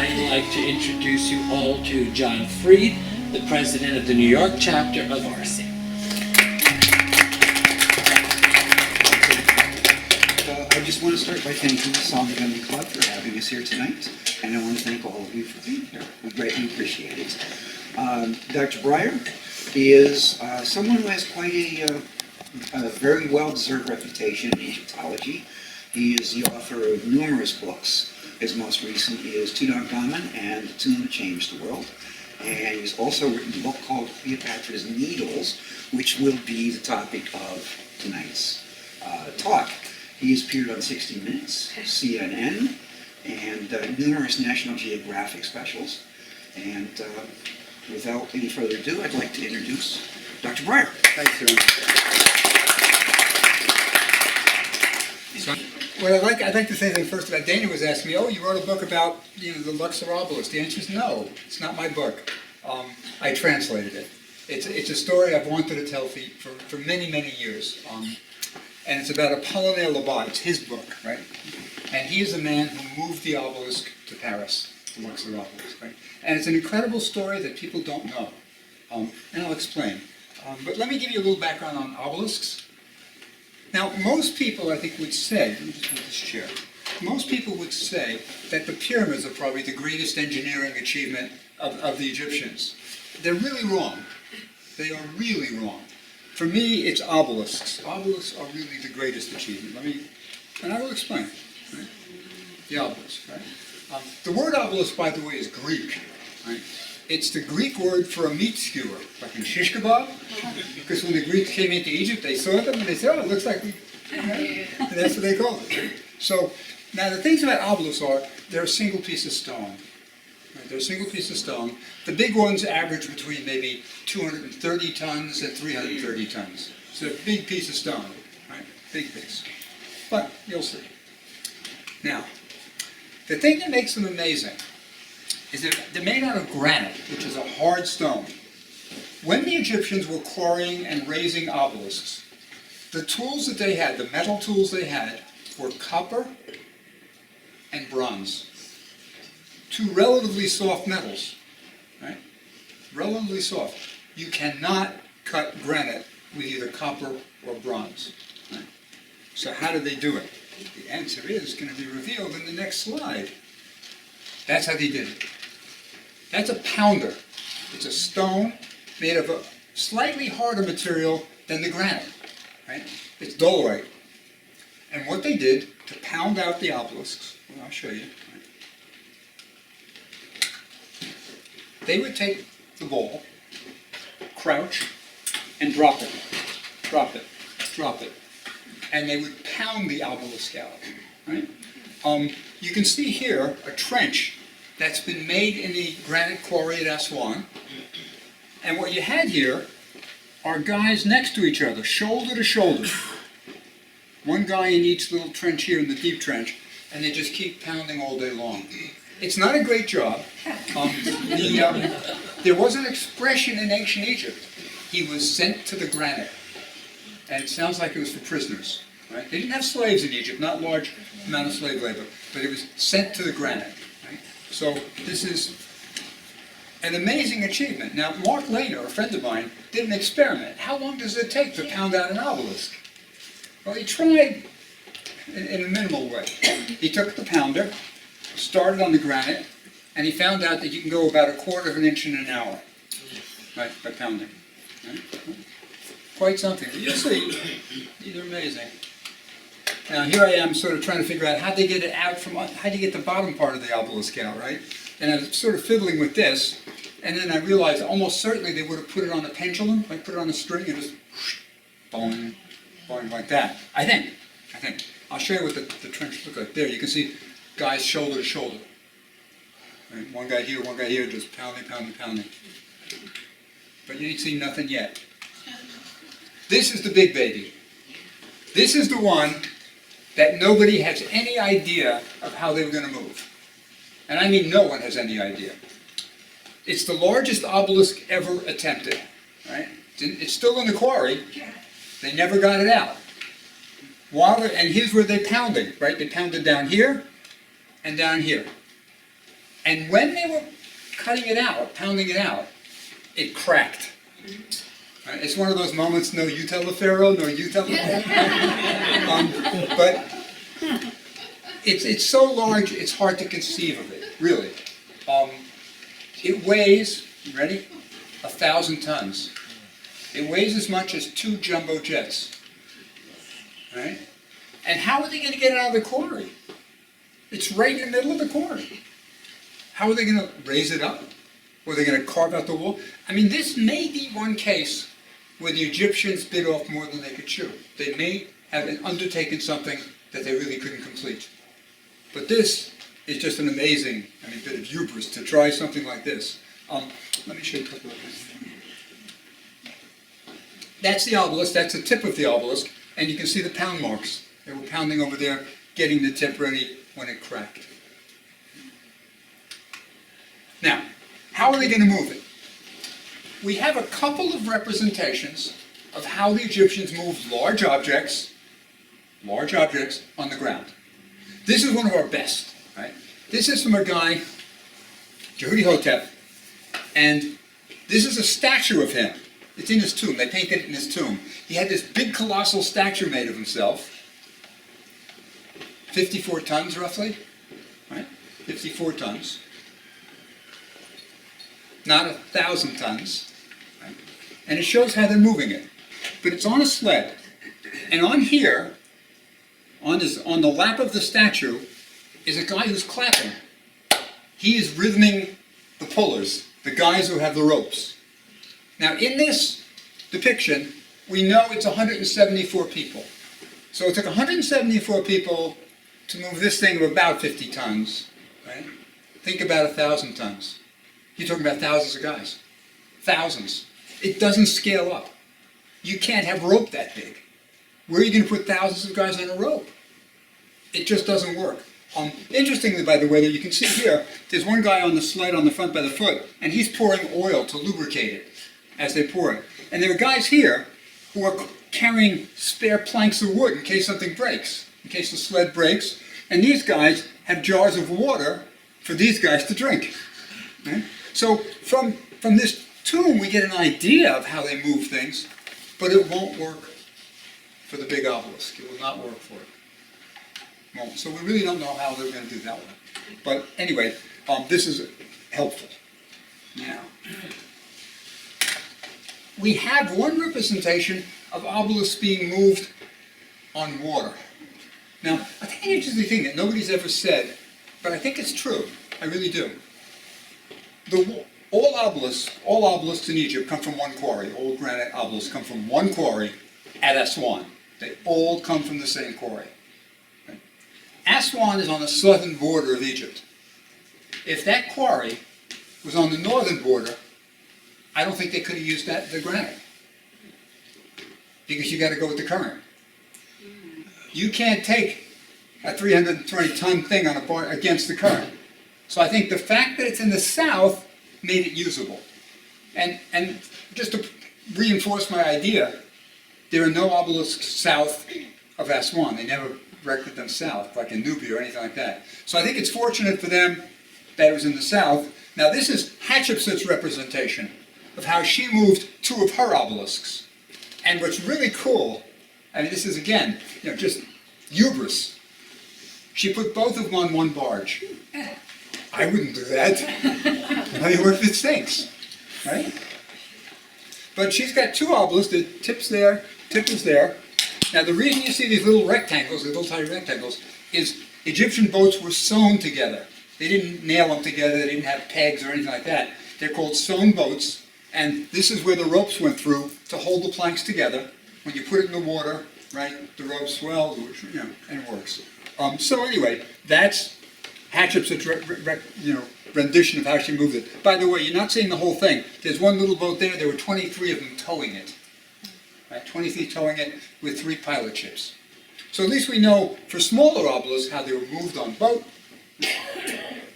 I'd like to introduce you all to John Freed, the president of the New York chapter of RC. I just want to start by thanking the Salmagundi Club for having us here tonight, and I want to thank all of you for being here. We greatly appreciate it. Dr. Brier is someone who has quite a very well-deserved reputation in Egyptology. He is the author of numerous books. His most recent is Tutankhamun and the Tomb That Changed the World. And he's also written a book called Cleopatra's Needles, which will be the topic of tonight's talk. He has appeared on 60 Minutes, CNN, and numerous National Geographic specials. And without any further ado, I'd like to introduce Dr. Brier. Thanks, John. Well, I'd like to say something first about Dana was asking me, oh, you wrote a book about the Luxor Obelisk. The answer is no, it's not my book. I translated it. It's a story I've wanted to tell for many, many years. And it's about Apollinaire Labat. It's his book, right? And he is the man who moved the obelisk to Paris, the Luxor Obelisk, right? And it's an incredible story that people don't know. And I'll explain. But let me give you a little background on obelisks. Now, most people, I think, would say, let me just move this chair. Most people would say that the pyramids are probably the greatest engineering achievement of the Egyptians. They're really wrong. They are really wrong. For me, it's obelisks. Obelisks are really the greatest achievement. And I will explain. Right? The obelisk, right? The word obelisk, by the way, is Greek. Right? It's the Greek word for a meat skewer, like in shish kebab. Because when the Greeks came into Egypt, they saw them and they said, oh, it looks like we, and that's what they called it. So, now the things about obelisks are, they're a single piece of stone. Right? They're a single piece of stone. The big ones average between maybe 230 tons and 330 tons. So a big piece of stone, right? Big piece. But you'll see. Now, the thing that makes them amazing is that they're made out of granite, which is a hard stone. When the Egyptians were quarrying and raising obelisks, the tools that they had, the metal tools they had, were copper and bronze. Two relatively soft metals, right? Relatively soft. You cannot cut granite with either copper or bronze. Right? So how did they do it? The answer is going to be revealed in the next slide. That's how they did it. That's a pounder. It's a stone made of a slightly harder material than the granite. Right? It's dolomite. And what they did to pound out the obelisks, well, I'll show you. Right? They would take the ball, crouch, and drop it. Drop it. Drop it. And they would pound the obelisk out. Right? You can see here a trench that's been made in the granite quarry at Aswan. And what you had here are guys next to each other, shoulder to shoulder. One guy in each little trench here in the deep trench, and they just keep pounding all day long. It's not a great job. There was an expression in ancient Egypt. He was sent to the granite. And it sounds like it was for prisoners. Right? They didn't have slaves in Egypt, not large amount of slave labor, but it was sent to the granite. Right? So this is an amazing achievement. Now, Mark Lehner, a friend of mine, did an experiment. How long does it take to pound out an obelisk? Well, he tried in a minimal way. He took the pounder, started on the granite, and he found out that you can go about 1/4 of an inch in an hour, right, by pounding. Right? Quite something. You'll see. These are amazing. Now, here I am sort of trying to figure out how they get it out from, how do you get the bottom part of the obelisk out, right? And I was sort of fiddling with this, and then I realized almost certainly they would have put it on a pendulum, like put it on a string and just boing, boing like that. I think. I'll show you what the trench looks like. There, you can see guys shoulder to shoulder. Right? One guy here, just pounding, pounding, pounding. But you ain't seen nothing yet. This is the big baby. This is the one that nobody has any idea of how they were going to move. And I mean no one has any idea. It's the largest obelisk ever attempted. Right? It's still in the quarry. They never got it out. And here's where they pounded, right? They pounded down here and down here. And when they were cutting it out, pounding it out, it cracked. Right? It's one of those moments, no you tell the Pharaoh, no you tell the Pharaoh. But it's so large, it's hard to conceive of it, really. It weighs, you ready? 1,000 tons. It weighs as much as 2 jumbo jets. Right? And how are they going to get it out of the quarry? It's right in the middle of the quarry. How are they going to raise it up? Or are they going to carve out the wall? I mean, this may be one case where the Egyptians bit off more than they could chew. They may have undertaken something that they really couldn't complete. But this is just an amazing, bit of hubris to try something like this. Let me show you a couple of things. That's the obelisk, that's the tip of the obelisk, and you can see the pound marks. They were pounding over there, getting the tip ready when it cracked. Now, how are they going to move it? We have a couple of representations of how the Egyptians moved large objects on the ground. This is one of our best, right? This is from a guy, Jehudi Hotep, and this is a statue of him. It's in his tomb. They painted it in his tomb. He had this big colossal statue made of himself, 54 tons roughly, right? 54 tons. Not 1,000 tons. Right? And it shows how they're moving it. But it's on a sled. And on here, on the lap of the statue, is a guy who's clapping. He is rhythming the pullers, the guys who have the ropes. Now in this depiction, we know it's 174 people. So it took 174 people to move this thing of about 50 tons. Right? Think about 1,000 tons. You're talking about thousands of guys. Thousands. It doesn't scale up. You can't have rope that big. Where are you going to put thousands of guys on a rope? It just doesn't work. Interestingly, by the way, that you can see here, there's one guy on the sled on the front by the foot, and he's pouring oil to lubricate it as they pour it. And there are guys here who are carrying spare planks of wood in case something breaks, in case the sled breaks. And these guys have jars of water for these guys to drink. Right? So from this tomb, we get an idea of how they move things, but it won't work for the big obelisk. It will not work for it. Won't. So we really don't know how they're going to do that one. But anyway, this is helpful. Now, we have one representation of obelisks being moved on water. Now, I think an interesting thing that nobody's ever said, but I think it's true. I really do. All obelisks in Egypt come from one quarry. All granite obelisks come from one quarry at Aswan. They all come from the same quarry. Okay? Aswan is on the southern border of Egypt. If that quarry was on the northern border, I don't think they could have used the granite. Because you got to go with the current. You can't take a 320-ton thing on a bar against the current. So I think the fact that it's in the south made it usable. And just to reinforce my idea, there are no obelisks south of Aswan. They never erected them south, like in Nubia or anything like that. So I think it's fortunate for them that it was in the south. Now this is Hatshepsut's representation of how she moved 2 of her obelisks. And what's really cool, this is again, just hubris. She put both of them on one barge. I wouldn't do that. What if it sinks, right? But she's got 2 obelisks. The tip's there, tip is there. Now the reason you see these little rectangles, these little tiny rectangles, is Egyptian boats were sewn together. They didn't nail them together. They didn't have pegs or anything like that. They're called sewn boats, and this is where the ropes went through to hold the planks together. When you put it in the water, right, the rope swells, and it works. So anyway, that's Hatshepsut's rendition of how she moved it. By the way, you're not seeing the whole thing. There's one little boat there. There were 23 of them towing it. Right, 23 towing it with 3 pilot ships. So at least we know for smaller obelisks how they were moved on boat.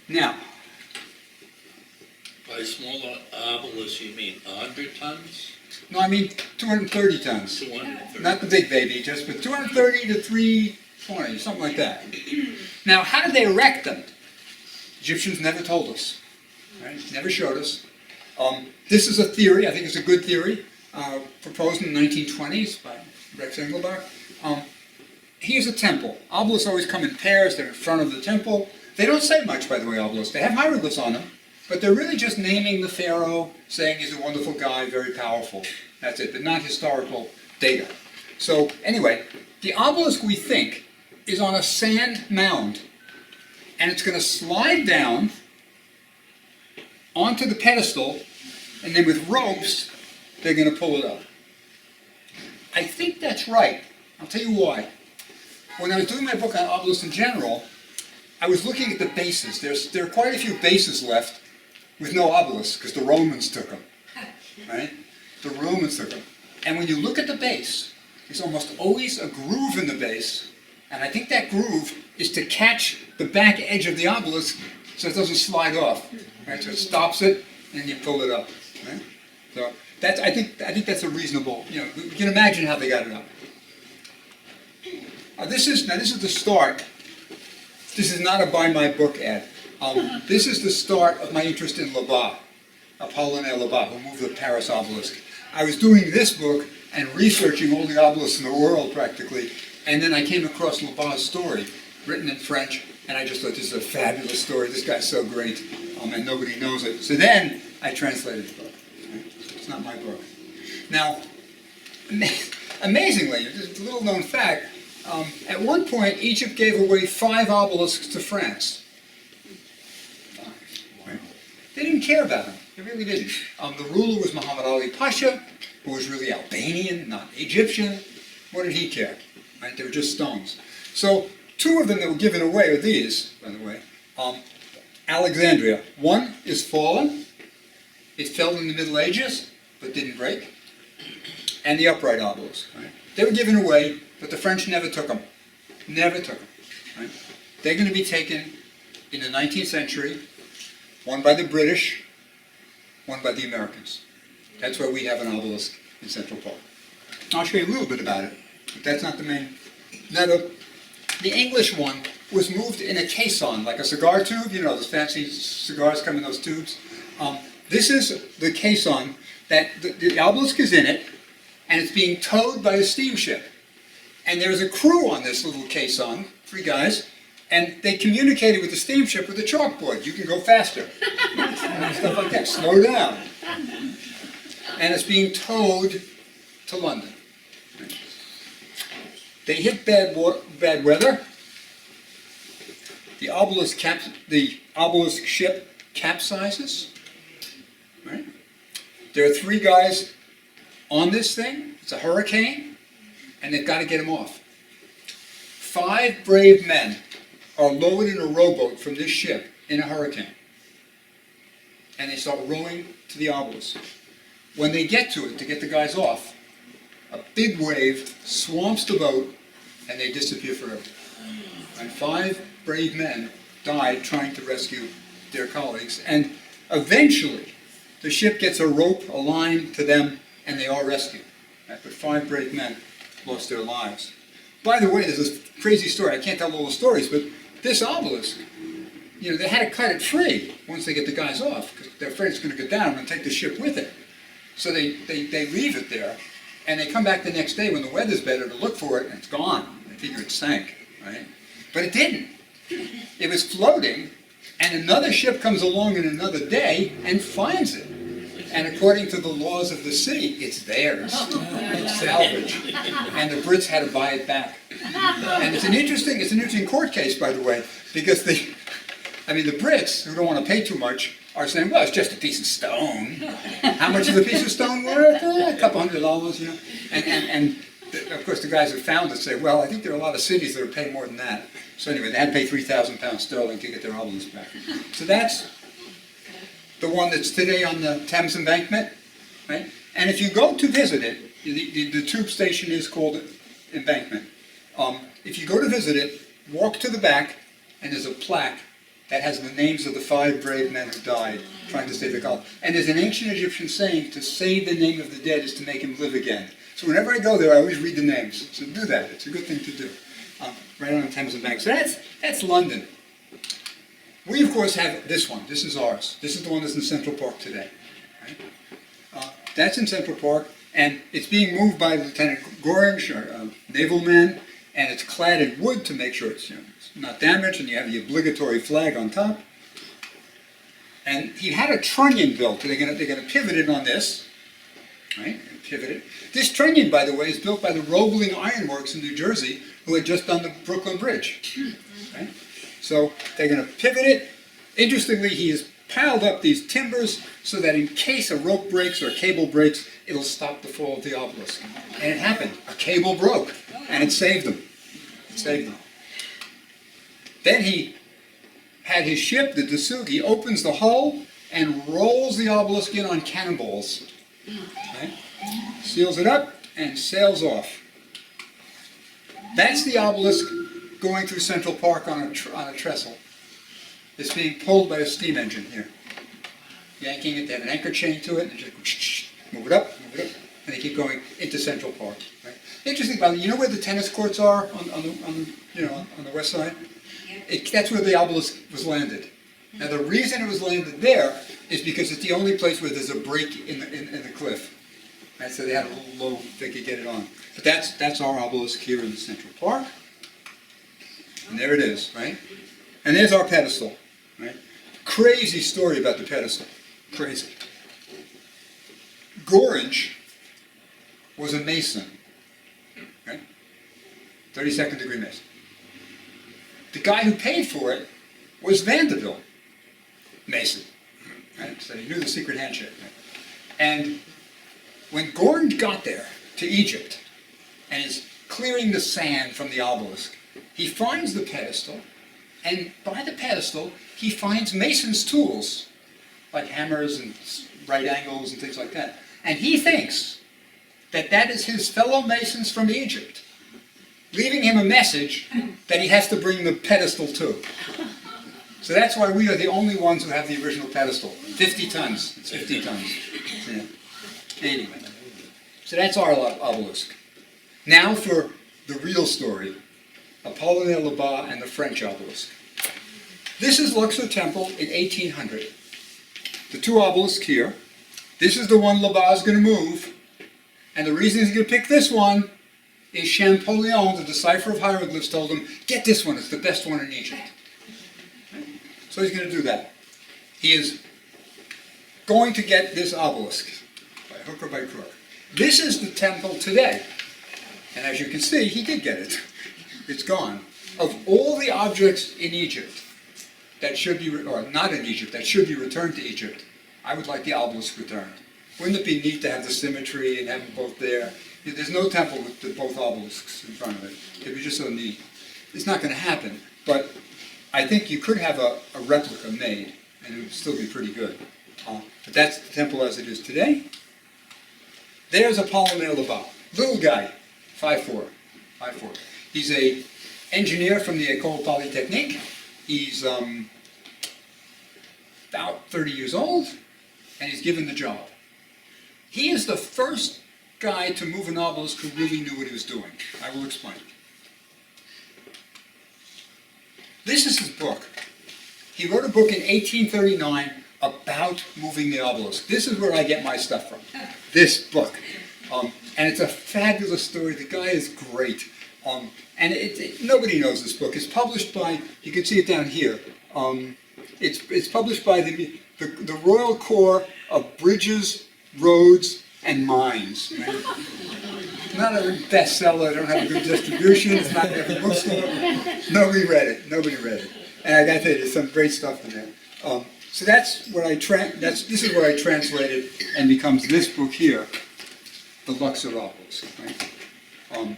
Now, by smaller obelisk, you mean 100 tons? no, I mean 230 tons. 230. Not the big baby, just with 230 to 320, something like that. Now, how did they erect them? Egyptians never told us, right? Never showed us. This is a theory, I think it's a good theory, proposed in the 1920s by Rex Engelbach. Here's a temple. Obelisks always come in pairs, they're in front of the temple. They don't say much, by the way, obelisks. They have hieroglyphs on them, but they're really just naming the pharaoh, saying he's a wonderful guy, very powerful. That's it, but not historical data. So anyway, the obelisk, we think, is on a sand mound, and it's going to slide down onto the pedestal, and then with ropes, they're going to pull it up. I think that's right. I'll tell you why. When I was doing my book on obelisks in general, I was looking at the bases. There are quite a few bases left with no obelisks, because the Romans took them, right? The Romans took them. And when you look at the base, there's almost always a groove in the base, and I think that groove is to catch the back edge of the obelisk so it doesn't slide off, right? So it stops it, and then you pull it up, right? So that's, I think that's a reasonable, you can imagine how they got it up. This is the start. This is not a buy my book ad. This is the start of my interest in Labat, Apollinaire Labat, who moved the Paris obelisk. I was doing this book and researching all the obelisks in the world practically, and then I came across Labat's story, written in French, and I just thought, this is a fabulous story, this guy's so great, and nobody knows it. So then I translated the book. It's not my book. Now, amazingly, just a little known fact, at one point Egypt gave away 5 obelisks to France. They didn't care about them. They really didn't. The ruler was Muhammad Ali Pasha, who was really Albanian, not Egyptian. What did he care? Right? They were just stones. So 2 of them that were given away are these, by the way. Alexandria. One is fallen. It fell in the Middle Ages, but didn't break. And the upright obelisk. Right? They were given away, but the French never took them. Never took them. Right? They're going to be taken in the 19th century. One by the British, one by the Americans. That's why we have an obelisk in Central Park. I'll show you a little bit about it, but that's not the main. Now, the English one was moved in a caisson, like a cigar tube. You know, those fancy cigars come in those tubes. This is the caisson that the obelisk is in it, and it's being towed by a steamship. And there's a crew on this little caisson, 3 guys, and they communicated with the steamship with a chalkboard. You can go faster. Stuff like that. Slow down. And it's being towed to London. They hit bad weather. The obelisk ship capsizes. Right? There are 3 guys on this thing. It's a hurricane, and they've got to get him off. 5 brave men are lowered in a rowboat from this ship in a hurricane. And they start rowing to the obelisk. When they get to it, to get the guys off, a big wave swamps the boat, and they disappear forever. And 5 brave men died trying to rescue their colleagues. And eventually, the ship gets a rope, a line to them, and they are rescued. But 5 brave men lost their lives. By the way, there's this crazy story. I can't tell all the stories, but this obelisk, they had to cut it free once they get the guys off, because they're afraid it's going to go down and take the ship with it. So they leave it there, and they come back the next day when the weather's better to look for it, and it's gone. They figure it sank, right? But it didn't. It was floating, and another ship comes along in another day and finds it. And according to the laws of the sea, it's theirs. It's salvage. And the Brits had to buy it back. And it's an interesting court case, by the way, because the Brits, who don't want to pay too much, are saying, well, it's just a piece of stone. How much is a piece of stone worth? A couple $100, And of course, the guys who found it say, well, I think there are a lot of cities that are paying more than that. So anyway, they had to pay £3,000 sterling to get their obelisk back. So that's the one that's today on the Thames Embankment, right? And if you go to visit it, the tube station is called Embankment. If you go to visit it, walk to the back, and there's a plaque that has the names of the 5 brave men who died trying to save the colony. And there's an ancient Egyptian saying, to say the name of the dead is to make him live again. So whenever I go there, I always read the names. So do that. It's a good thing to do. Right on the Thames Embankment. So that's London. We, of course, have this one. This is ours. This is the one that's in Central Park today. Right? That's in Central Park, and it's being moved by Lieutenant Gorringe, a naval man, and it's clad in wood to make sure it's, it's not damaged, and you have the obligatory flag on top. And he had a trunnion built. They're going to pivot it on this, right? Pivot it. This trunnion, by the way, is built by the Roebling Iron Works in New Jersey, who had just done the Brooklyn Bridge. Right? So they're going to pivot it. Interestingly, he has piled up these timbers so that in case a rope breaks or a cable breaks, it'll stop the fall of the obelisk. And it happened. A cable broke, and it saved them. It saved them. Then he had his ship, the Dasugi, opens the hull and rolls the obelisk in on cannonballs. Right? Seals it up and sails off. That's the obelisk going through Central Park on a trestle. It's being pulled by a steam engine here. Yanking it, they have an anchor chain to it, and just move it up, and they keep going into Central Park. Right? Interesting, by the way, you know where the tennis courts are on the west side? That's where the obelisk was landed. Now the reason it was landed there is because it's the only place where there's a break in the cliff. Right? So they had a little low they could get it on. But that's our obelisk here in the Central Park. And there it is, right? And there's our pedestal, right? Crazy story about the pedestal. Crazy. Gorringe was a mason, right? 32nd degree mason. The guy who paid for it was Vanderbilt, mason, right? So he knew the secret handshake. Right? And when Gorringe got there to Egypt and is clearing the sand from the obelisk, he finds the pedestal, and by the pedestal, he finds mason's tools, like hammers and right angles and things like that. And he thinks that that is his fellow masons from Egypt, leaving him a message that he has to bring the pedestal to. So that's why we are the only ones who have the original pedestal. 50 tons. It's 50 tons. Yeah. Anyway. So that's our obelisk. Now for the real story. Apollinaire Labat and the French obelisk. This is Luxor Temple in 1800. The two obelisks here. This is the one Labat is going to move. And the reason he's going to pick this one is Champollion, the decipher of hieroglyphs, told him, get this one, it's the best one in Egypt. So he's going to do that. He is going to get this obelisk, by hook or by crook. This is the temple today. And as you can see, he did get it. It's gone. Of all the objects in Egypt that should be, or not in Egypt, that should be returned to Egypt, I would like the obelisk returned. Wouldn't it be neat to have the symmetry and have them both there? There's no temple with both obelisks in front of it. It'd be just so neat. It's not going to happen, but I think you could have a replica made, and it would still be pretty good. But that's the temple as it is today. There's Apollinaire Labat. Little guy, 5'4". He's an engineer from the École Polytechnique. He's about 30 years old, and he's given the job. He is the first guy to move an obelisk who really knew what he was doing. I will explain. This is his book. He wrote a book in 1839 about moving the obelisk. This is where I get my stuff from. This book. And it's a fabulous story. The guy is great. And nobody knows this book. It's published by, you can see it down here. It's published by the Royal Corps of Bridges, Roads, and Mines. Not a bestseller. I don't have a good distribution. It's not in every bookstore. Nobody read it. And I got to tell you, there's some great stuff in there. So that's what this is where I translated and becomes this book here, the Luxor Obelisk. Right?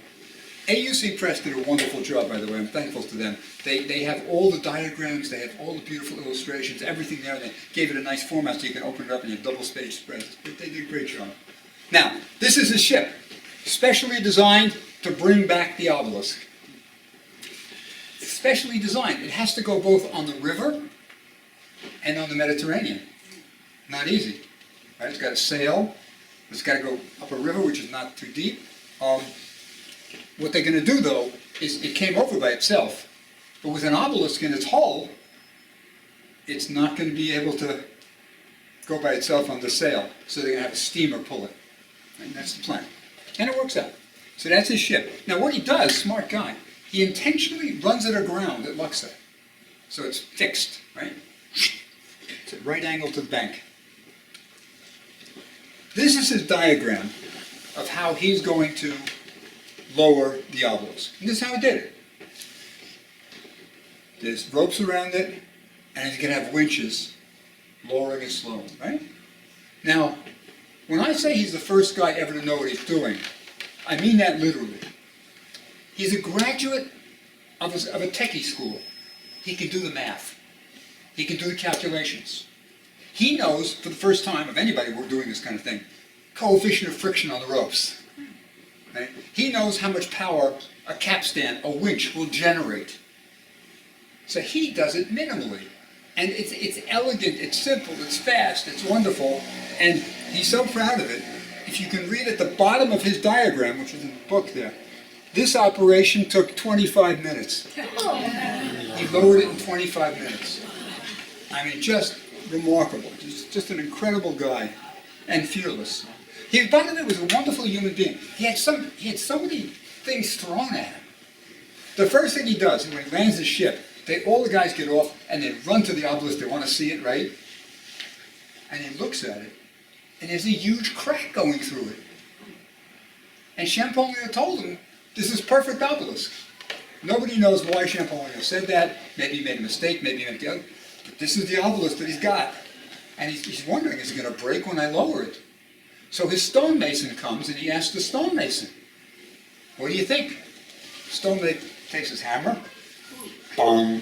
AUC Press did a wonderful job, by the way. I'm thankful to them. They have all the diagrams, they have all the beautiful illustrations, everything there. They gave it a nice format so you can open it up and you have double-page spreads. They did a great job. Now, this is a ship, specially designed to bring back the obelisk. It's specially designed. It has to go both on the river and on the Mediterranean. Not easy. Right? It's got to sail. It's got to go up a river, which is not too deep. What they're going to do, though, is it came over by itself. But with an obelisk in its hull, it's not going to be able to go by itself on the sail, so they're going to have a steamer pull it. And that's the plan. And it works out. So that's his ship. Now what he does, smart guy, he intentionally runs it aground at Luxor. So it's fixed, right? It's at right angle to the bank. This is his diagram of how he's going to lower the obelisk. And this is how he did it. There's ropes around it, and he's going to have winches lowering it slowly, right? Now, when I say he's the first guy ever to know what he's doing, I mean that literally. He's a graduate of a techie school. He can do the math. He can do the calculations. He knows, for the first time of anybody who are doing this kind of thing, coefficient of friction on the ropes. Right? He knows how much power a capstan, a winch, will generate. So he does it minimally. And it's elegant, it's simple, it's fast, it's wonderful, and he's so proud of it. If you can read at the bottom of his diagram, which is in the book there, this operation took 25 minutes. He lowered it in 25 minutes. I mean, just remarkable. Just an incredible guy, and fearless. He, by the way, was a wonderful human being. He had so many things thrown at him. The first thing he does when he lands his ship, all the guys get off and they run to the obelisk. They want to see it, right? And he looks at it, and there's a huge crack going through it. And Champollion told him, this is perfect obelisk. Nobody knows why Champollion said that. Maybe he made a mistake, maybe he meant the other. But this is the obelisk that he's got. And he's wondering, is it going to break when I lower it? So his stonemason comes and he asks the stonemason, what do you think? Stonemason takes his hammer, bong,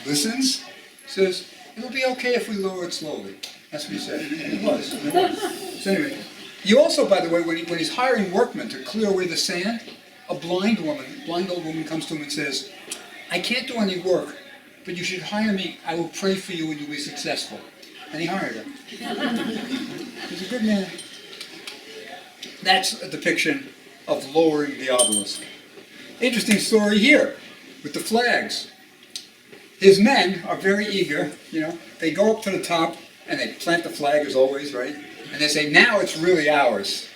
listens, says, it'll be okay if we lower it slowly. That's what he said. And it was. And it was. So anyway, you also, by the way, when he's hiring workmen to clear away the sand, a blind old woman comes to him and says, I can't do any work, but you should hire me. I will pray for you and you'll be successful. And he hired her. He's a good man. That's a depiction of lowering the obelisk. Interesting story here with the flags. His men are very eager, they go up to the top and they plant the flag as always, right? And they say, now it's really ours.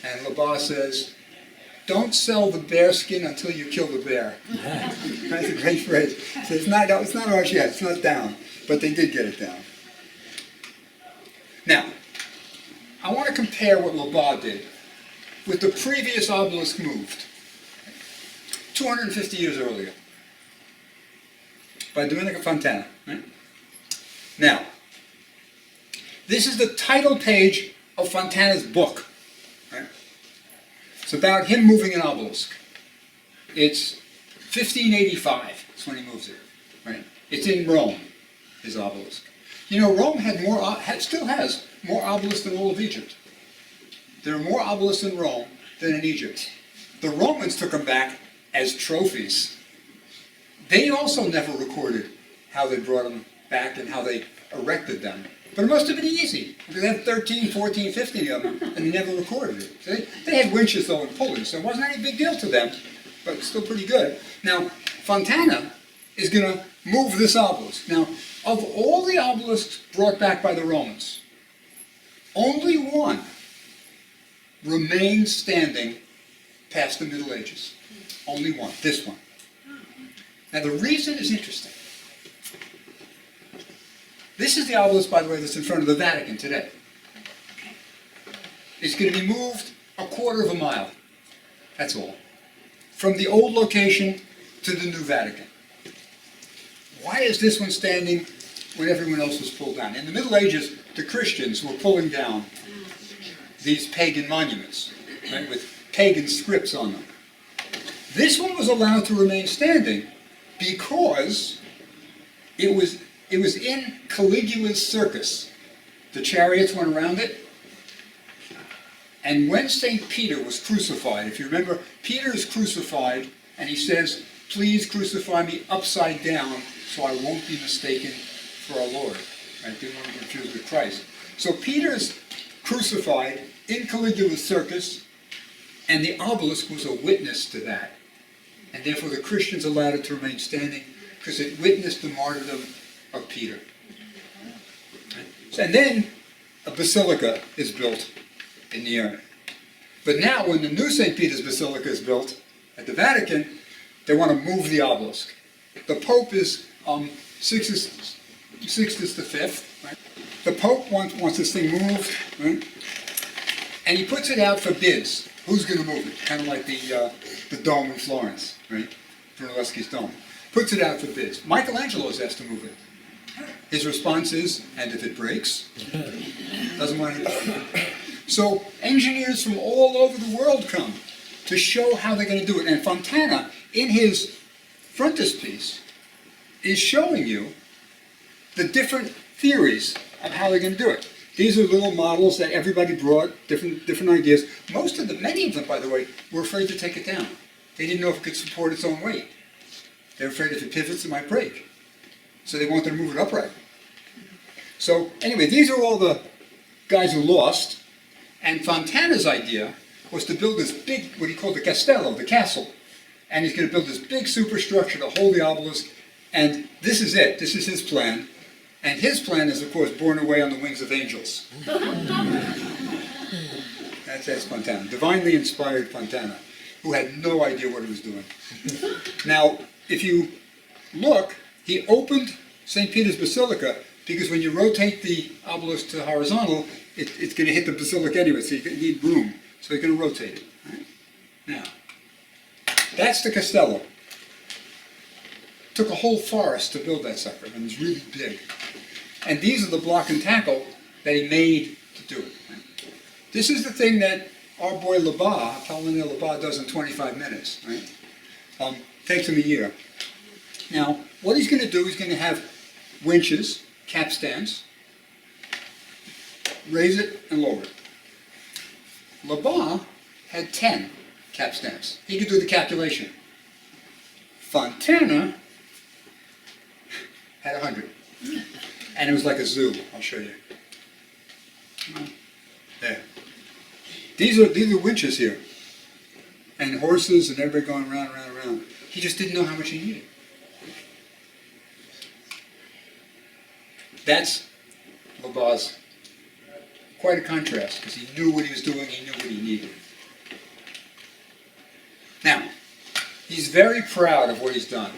And Labar says, don't sell the bear skin until you kill the bear. That's a great phrase. So it's not ours yet, it's not down, but they did get it down. Now, I want to compare what Labar did with the previous obelisk moved, 250 years earlier, by Domenico Fontana. Right? Now, this is the title page of Fontana's book. Right? It's about him moving an obelisk. It's 1585, that's when he moves it. Right? It's in Rome, his obelisk. Rome still has more obelisks than all of Egypt. There are more obelisks in Rome than in Egypt. The Romans took them back as trophies. They also never recorded how they brought them back and how they erected them. But it must have been easy. They had 13, 14, 15 of them, and they never recorded it. They had winches, though, and pulleys, so it wasn't any big deal to them, but it's still pretty good. Now, Fontana is going to move this obelisk. Now, of all the obelisks brought back by the Romans, only one remained standing past the Middle Ages. Only one, this one. Now the reason is interesting. This is the obelisk, by the way, that's in front of the Vatican today. It's going to be moved a quarter of a mile. That's all. From the old location to the new Vatican. Why is this one standing when everyone else was pulled down? In the Middle Ages, the Christians were pulling down these pagan monuments, right, with pagan scripts on them. This one was allowed to remain standing because it was in Caligula's circus. The chariots went around it. And when St. Peter was crucified, if you remember, Peter is crucified and he says, please crucify me upside down so I won't be mistaken for our Lord. Right? Didn't want to be confused with Christ. So Peter's crucified in Caligula's circus, and the obelisk was a witness to that. And therefore the Christians allowed it to remain standing because it witnessed the martyrdom of Peter. And then a basilica is built in the area. But now when the new St. Peter's Basilica is built at the Vatican, they want to move the obelisk. The Pope is Sixtus V, right? The Pope wants this thing moved, right? And he puts it out for bids. Who's going to move it? Kind of like the dome in Florence, right? Brunelleschi's dome. Puts it out for bids. Michelangelo is asked to move it. His response is, and if it breaks? Doesn't want to. So engineers from all over the world come to show how they're going to do it. And Fontana, in his frontispiece, is showing you the different theories of how they're going to do it. These are little models that everybody brought, different ideas. Many of them, by the way, were afraid to take it down. They didn't know if it could support its own weight. They're afraid if it pivots, it might break. So they wanted to move it upright. So anyway, these are all the guys who lost. And Fontana's idea was to build this big, what he called the castello, the castle. And he's going to build this big superstructure to hold the obelisk. And this is it. This is his plan. And his plan is, of course, borne away on the wings of angels. That's Fontana. Divinely inspired Fontana, who had no idea what he was doing. Now, if you look, he opened St. Peter's Basilica because when you rotate the obelisk to horizontal, it's going to hit the basilica anyway, so you need room. So you're going to rotate it. Right? Now, that's the castello. Took a whole forest to build that sucker, and it's really big. And these are the block and tackle that he made to do it. Right? This is the thing that our boy Apollinaire Labat does in 25 minutes. Right? Takes him a year. Now, what he's going to do, he's going to have winches, capstans, raise it and lower it. Labat had 10 capstans. He could do the calculation. Fontana had 100. And it was like a zoo. I'll show you. There. These are winches here. And horses and everybody going around. He just didn't know how much he needed. That's Labat's quite a contrast, because he knew what he was doing, he knew what he needed. Now, he's very proud of what he's done.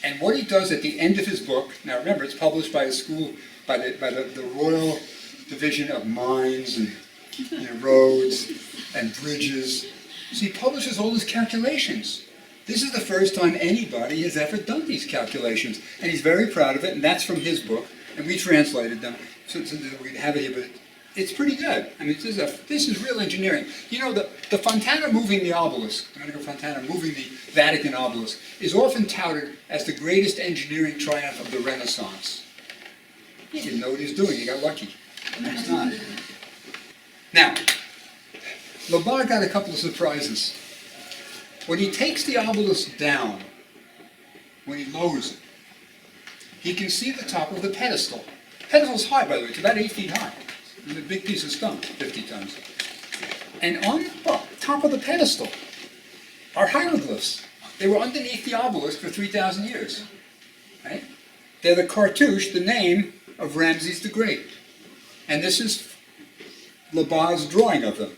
And what he does at the end of his book, now remember, it's published by a school, by the Royal Division of Mines and Roads and Bridges. So he publishes all his calculations. This is the first time anybody has ever done these calculations. And he's very proud of it, and that's from his book. And we translated them, so we'd have it here, but it's pretty good. I mean, this is real engineering. You know, the Fontana moving the obelisk, Domenico Fontana moving the Vatican obelisk, is often touted as the greatest engineering triumph of the Renaissance. He didn't know what he was doing, he got lucky. Next time. Now, Labat got a couple of surprises. When he takes the obelisk down, when he lowers it, he can see the top of the pedestal. The pedestal's high, by the way, it's about 8 feet high. It's a big piece of stone, 50 tons. And on the top of the pedestal are hieroglyphs. They were underneath the obelisk for 3,000 years. Right? They're the cartouche, the name of Ramses the Great. And this is Labat's drawing of them.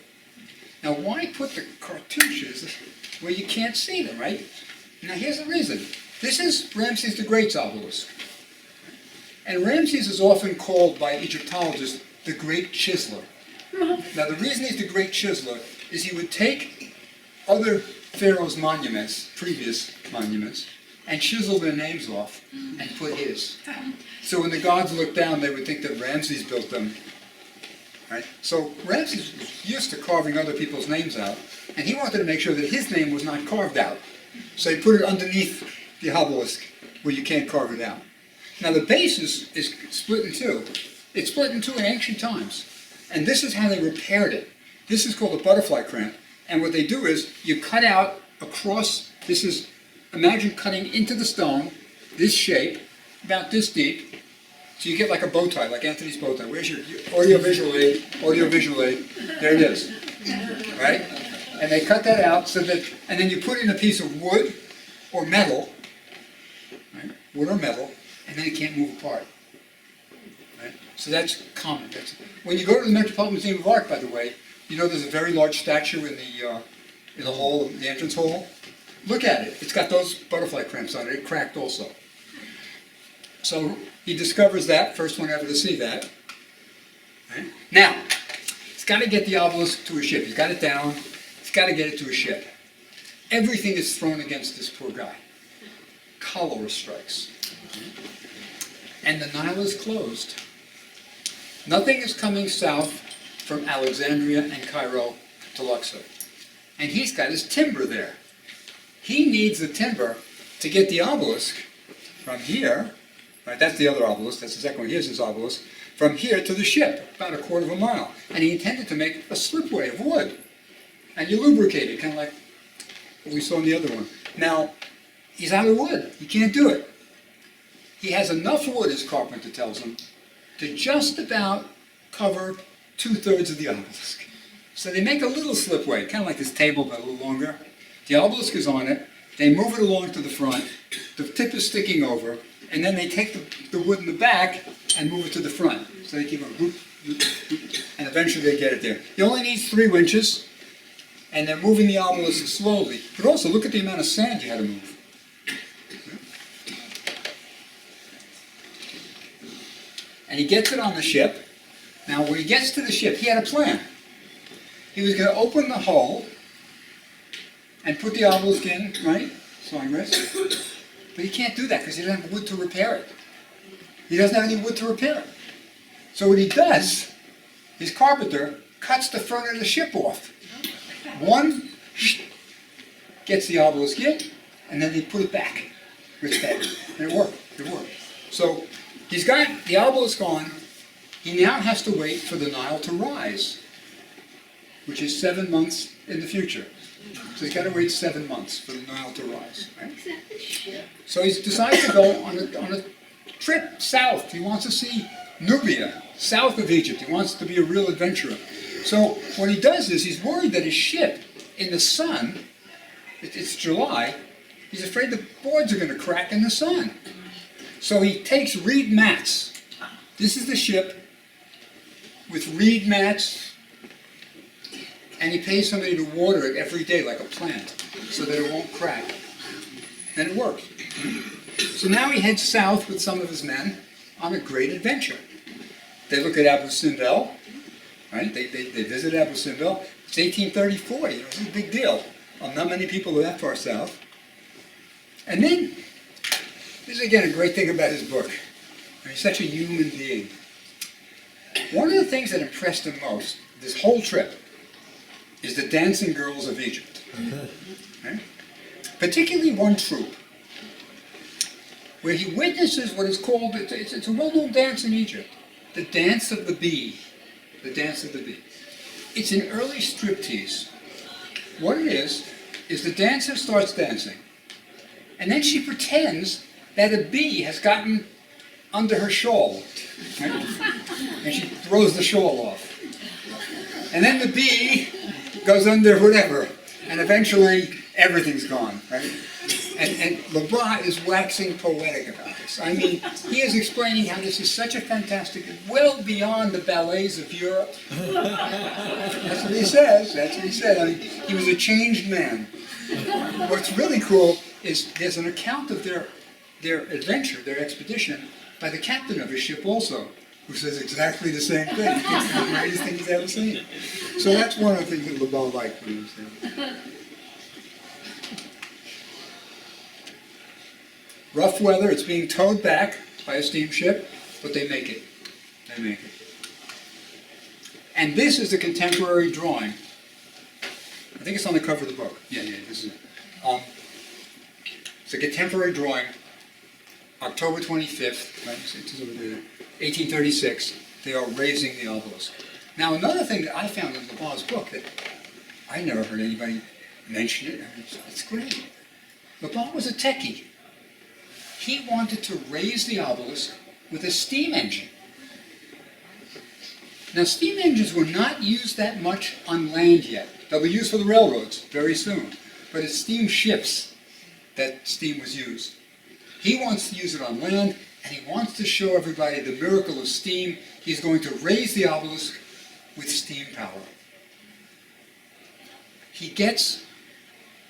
Now, why put the cartouches where you can't see them, right? Now, here's the reason. This is Ramses the Great's obelisk. And Ramses is often called by Egyptologists the Great Chiseler. Now, the reason he's the Great Chiseler is he would take other pharaohs' monuments, previous monuments, and chisel their names off and put his. So when the gods looked down, they would think that Ramses built them. Right? So Ramses was used to carving other people's names out, and he wanted to make sure that his name was not carved out. So he put it underneath the obelisk where you can't carve it out. Now the base is split in two. It's split in two in ancient times. And this is how they repaired it. This is called a butterfly cramp. And what they do is you cut out across, imagine cutting into the stone, this shape, about this deep. So you get like a bow tie, like Anthony's bow tie. Where's your audiovisual aid? Audiovisual aid. There it is. Right? And they cut that out so that, and then you put in a piece of wood or metal, right? Wood or metal, and then it can't move apart. Right? So that's common. When you go to the Metropolitan Museum of Art, by the way, you know there's a very large statue in the hall, the entrance hall. Look at it. It's got those butterfly cramps on it. It cracked also. So he discovers that, first one ever to see that. Right? Now, he's got to get the obelisk to a ship. He's got it down. He's got to get it to a ship. Everything is thrown against this poor guy. Cholera strikes. And the Nile is closed. Nothing is coming south from Alexandria and Cairo to Luxor. And he's got his timber there. He needs the timber to get the obelisk from here, right, that's the other obelisk, that's the second one, here's his obelisk, from here to the ship, about a quarter of a mile. And he intended to make a slipway of wood. And you lubricate it, kind of like what we saw in the other one. Now, he's out of wood. He can't do it. He has enough wood, his carpenter tells him, to just about cover 2/3 of the obelisk. So they make a little slipway, kind of like this table, but a little longer. The obelisk is on it. They move it along to the front. The tip is sticking over. And then they take the wood in the back and move it to the front. So they keep on boop, boop, boop, and eventually they get it there. He only needs 3 winches, and they're moving the obelisk slowly. But also, look at the amount of sand you had to move. And he gets it on the ship. Now, when he gets to the ship, he had a plan. He was going to open the hull and put the obelisk in, right? Sawing wrist. But he can't do that because he doesn't have wood to repair it. He doesn't have any wood to repair it. So what he does, his carpenter cuts the front of the ship off. One gets the obelisk in, and then they put it back with its head. And it worked. It worked. So he's got the obelisk on. He now has to wait for the Nile to rise, which is 7 months in the future. So he's got to wait 7 months for the Nile to rise. Right? So he decides to go on a trip south. He wants to see Nubia, south of Egypt. He wants to be a real adventurer. So what he does is he's worried that his ship in the sun, it's July, he's afraid the boards are going to crack in the sun. So he takes reed mats. This is the ship with reed mats, and he pays somebody to water it every day like a plant so that it won't crack. And it works. So now he heads south with some of his men on a great adventure. They look at Abu Simbel, right? They visit Abu Simbel. It's 1834, you know, it's a big deal. Not many people are that far south. And then, this is again a great thing about his book. He's such a human being. One of the things that impressed him most, this whole trip, is the dancing girls of Egypt. Right? Particularly one troupe, where he witnesses what is called, it's a well-known dance in Egypt, the dance of the bee. The dance of the bee. It's an early striptease. What it is the dancer starts dancing, and then she pretends that a bee has gotten under her shawl, right? And she throws the shawl off. And then the bee goes under whatever, and eventually everything's gone, right? And Leblanc is waxing poetic about this. I mean, he is explaining how this is such a fantastic, well beyond the ballets of Europe. That's what he says, that's what he said. I mean, he was a changed man. What's really cool is there's an account of their adventure, their expedition, by the captain of his ship also, who says exactly the same thing. It's the greatest thing he's ever seen. So that's one of the things that Leblanc liked when he was there. Rough weather, it's being towed back by a steamship, but they make it. They make it. And this is a contemporary drawing. I think it's on the cover of the book. Yeah, this is it. It's a contemporary drawing, October 25th, right? It's 1836. They are raising the obelisk. Now, another thing that I found in Leblanc's book that I never heard anybody mention it, and it's great. Leblanc was a techie. He wanted to raise the obelisk with a steam engine. Now, steam engines were not used that much on land yet. They'll be used for the railroads very soon. But it's steam ships that steam was used. He wants to use it on land, and he wants to show everybody the miracle of steam. He's going to raise the obelisk with steam power. He gets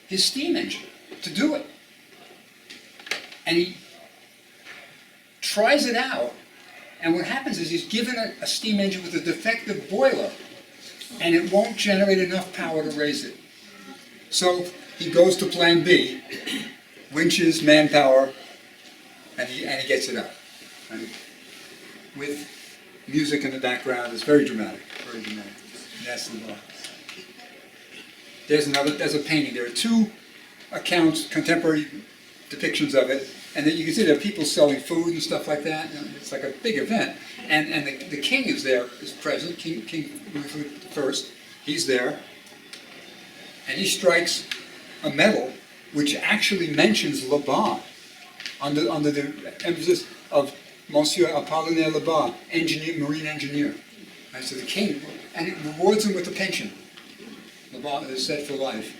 his steam engine to do it. And he tries it out, and what happens is he's given a steam engine with a defective boiler, and it won't generate enough power to raise it. So he goes to plan B, winches, manpower, and he gets it up. Right? With music in the background. It's very dramatic, very dramatic. That's the bar. There's a painting. There are two accounts, contemporary depictions of it, and then you can see there are people selling food and stuff like that. And it's like a big event. And the king is there, is present, King Louis I. He's there, and he strikes a medal which actually mentions Laban under the emphasis of Monsieur Apollinaire Laban, engineer, marine engineer. And so the king, and it rewards him with a pension. Laban is set for life.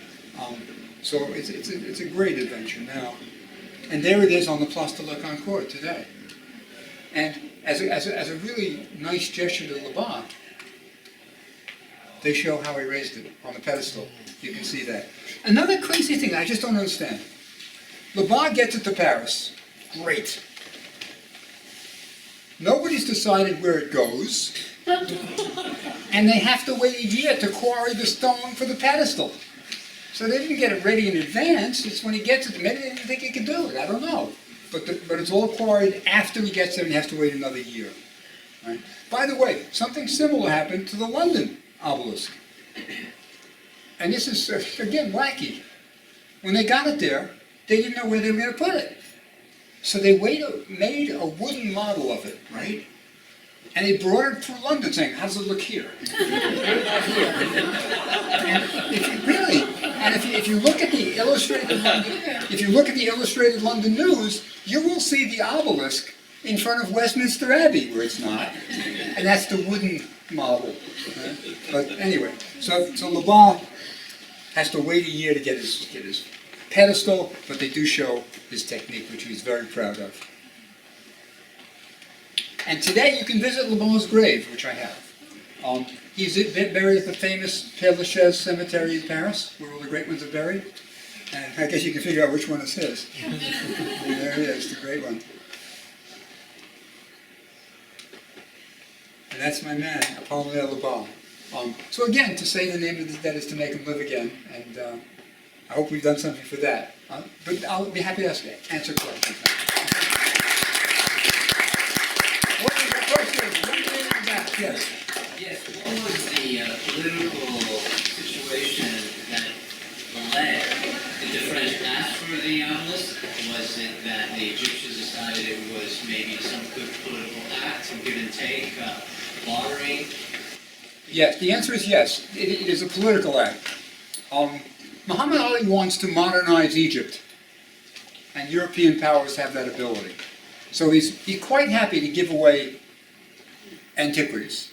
So it's a great adventure now. And there it is on the Place de la Concorde today. And as a really nice gesture to Laban, they show how he raised it on the pedestal. You can see that. Another crazy thing I just don't understand. Laban gets it to Paris. Great. Nobody's decided where it goes. And they have to wait a year to quarry the stone for the pedestal. So they didn't get it ready in advance. It's when he gets it. Maybe they didn't think he could do it. I don't know. But it's all quarried after he gets there, and he has to wait another year. Right? By the way, something similar happened to the London obelisk. And this is, again, wacky. When they got it there, they didn't know where they were going to put it. So they made a wooden model of it, right? And they brought it through London saying, how does it look here? And if you look at the illustrated London News, you will see the obelisk in front of Westminster Abbey, where it's not. And that's the wooden model. Right? But anyway, so Laban has to wait a year to get his pedestal, but they do show his technique, which he's very proud of. And today you can visit Laban's grave, which I have. He's buried at the famous Père Lachaise cemetery in Paris, where all the great ones are buried. And I guess you can figure out which one is his. And there he is, the great one. And that's my man, Apollinaire Laban. So again, to say the name of the dead is to make him live again, and I hope we've done something for that. But I'll be happy to answer questions. What is the question? Yes. Yes, what was the political situation that led? Did the French ask for the obelisk? Was it that the Egyptians decided it was maybe some good political act, some give and take, bartering? Yes, the answer is yes. It is a political act. Muhammad Ali wants to modernize Egypt, and European powers have that ability. So he's quite happy to give away antiquities.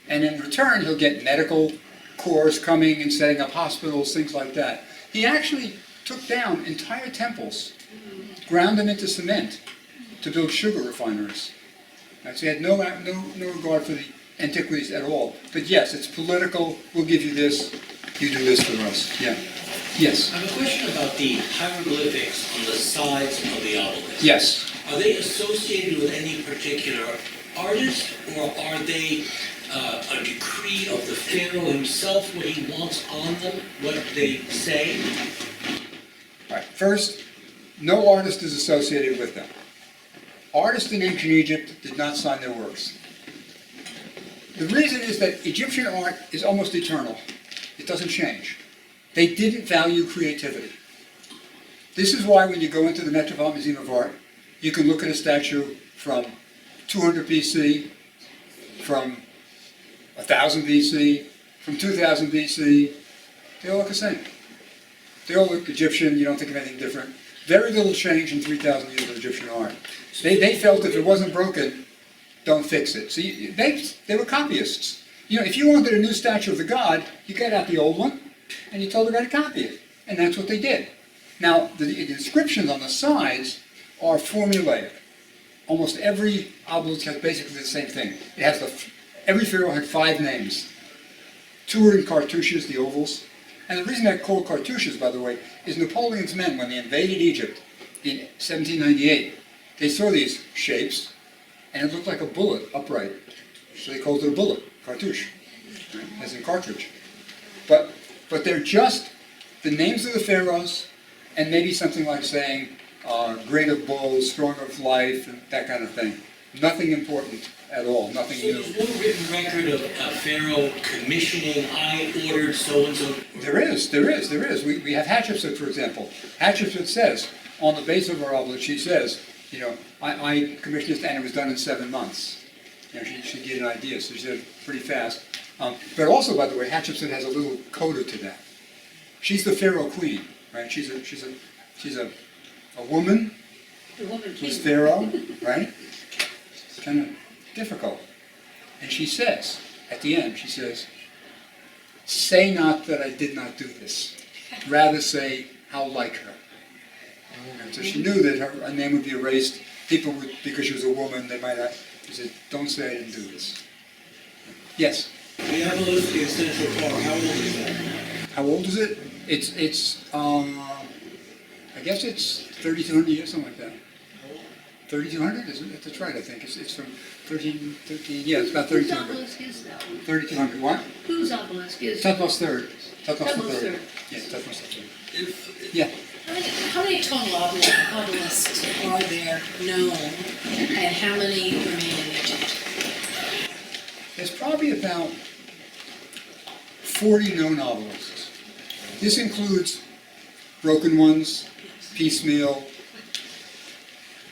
And in return, he'll get medical corps coming and setting up hospitals, things like that. He actually took down entire temples, ground them into cement to build sugar refineries. Right, so he had no regard for the antiquities at all. But yes, it's political. We'll give you this. You do this for us. Yeah. Yes. I have a question about the hieroglyphics on the sides of the obelisk. Yes. Are they associated with any particular artist, or are they a decree of the pharaoh himself, what he wants on them, what they say? All right. First, no artist is associated with them. Artists in ancient Egypt did not sign their works. The reason is that Egyptian art is almost eternal. It doesn't change. They didn't value creativity. This is why when you go into the Metropolitan Museum of Art, you can look at a statue from 200 BC, from 1000 BC, from 2000 BC. They all look the same. They all look Egyptian. You don't think of anything different. Very little change in 3,000 years of Egyptian art. They felt if it wasn't broken, don't fix it. So they were copyists. You know, if you wanted a new statue of the god, you got out the old one, and you told the guy to copy it. And that's what they did. Now, the inscriptions on the sides are formulaic. almost every obelisk has basically the same thing. It has every pharaoh had 5 names. 2 are in cartouches, the ovals. And the reason they're called cartouches, by the way, is Napoleon's men, when they invaded Egypt in 1798, they saw these shapes, and it looked like a bullet, upright. So they called it a bullet, cartouche, right? As in cartridge. But they're just the names of the pharaohs, and maybe something like saying, great of bulls, strong of life, and that kind of thing. Nothing important at all, nothing So new. there's no written record of a pharaoh commissioning, I ordered so-and-so? There is. We have Hatshepsut, for example. Hatshepsut says, on the base of her obelisk, she says, you know, I commissioned this and it was done in 7 months. You know, she gave an idea, so she said pretty fast. But also, by the way, Hatshepsut has a little coda to that. She's the pharaoh queen, right? She's a woman who's pharaoh, right? It's kind of difficult. And she says, at the end, she says, say not that I did not do this. Rather say, how like her. And so she knew that her name would be erased. People would, because she was a woman, they might have, she said, don't say I didn't do this. Yes? The obelisk in Central Park, how old is that? How old is it? I guess it's 3,200 years, something like that. 3,200? That's right, I think. It's from 13, yeah, it's about Whose 3,200. obelisk is that one? 3,200, what? Whose obelisk is that? Tutmosis III. Tutmosis Tutmosis III. III. Yeah, Tutmosis III. If, Yeah. How many total obelisks are there known, and how many remain in Egypt? There's probably about 40 known obelisks. This includes broken ones, piecemeal,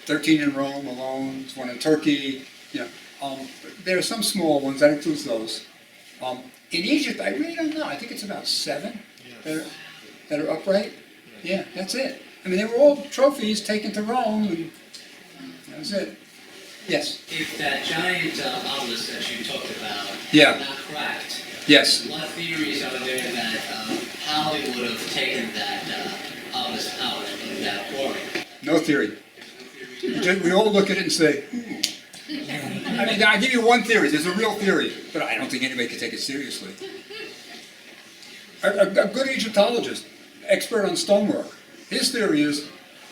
13 in Rome alone, one in Turkey. You know, there are some small ones, that includes those. In Egypt, I really don't know. I think it's about 7 that are upright. Yeah, that's it. I mean, they were all trophies taken to Rome, and that was it. Yes? If that giant obelisk that you talked about Yeah. not cracked, Yes. what theories are there that how they would have taken that obelisk out of that quarry? No theory. We all look at it and say, I mean, I'll give you one theory. There's a real theory, but I don't think anybody can take it seriously. A good Egyptologist, expert on stonework, his theory is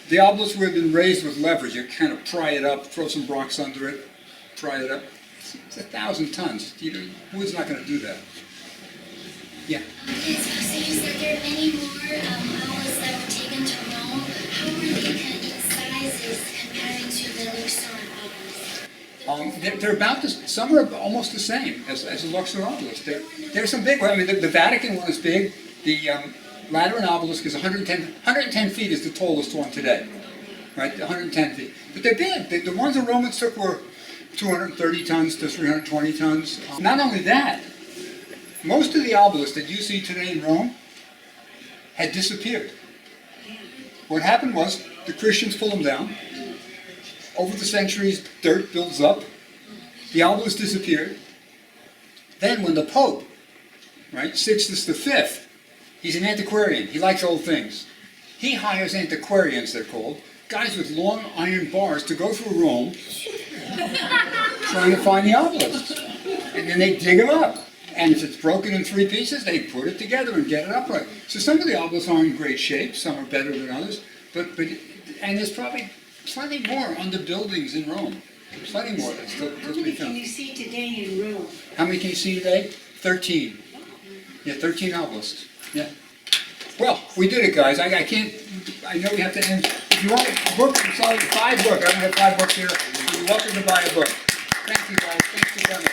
the obelisk would have been raised with leverage. You kind of pry it up, throw some rocks under it, pry it up. It's 1,000 tons. Wood's not going to do that. Yeah. So you said there are many more obelisks that were taken to Rome. How were they in sizes comparing to the Luxor obelisk? They're about this. Some are almost the same as the Luxor obelisk. There's some big ones. I mean, the Vatican one is big. The Lateran obelisk is 110 feet is the tallest one today, right? 110 feet. But they're big. The ones the Romans took were 230 tons to 320 tons. Not only that, most of the obelisks that you see today in Rome had disappeared. What happened was the Christians pulled them down. Over the centuries, dirt builds up. The obelisk disappeared. Then when the Pope, right, Sixtus V, he's an antiquarian. He likes old things. He hires antiquarians, they're called, guys with long iron bars to go through Rome trying to find the obelisk. And then they dig them up. And if it's broken in 3 pieces, they put it together and get it upright. So some of the obelisks are in great shape, some are better than others, and there's probably plenty more under buildings in Rome. Plenty more that's still How to be many can found. you see today in Rome? How many can you see today? 13. Yeah, 13 obelisks. Yeah. Well, we did it, guys. I can't, I know we have to end. If you want a book, I'm sorry, 5 books. I don't have 5 books here. You're welcome to buy a book. Thank you, guys. Thanks for coming.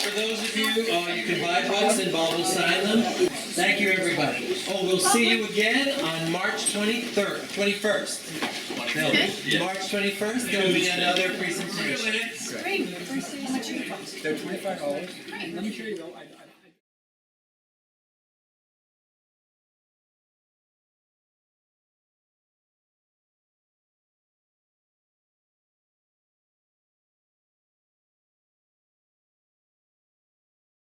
for those of you, you can buy books and Bob will sign them. Thank you, everybody. Oh, we'll see you again on March 21st. No, March 21st, there will be another presentation. They're $25. And let me show you though,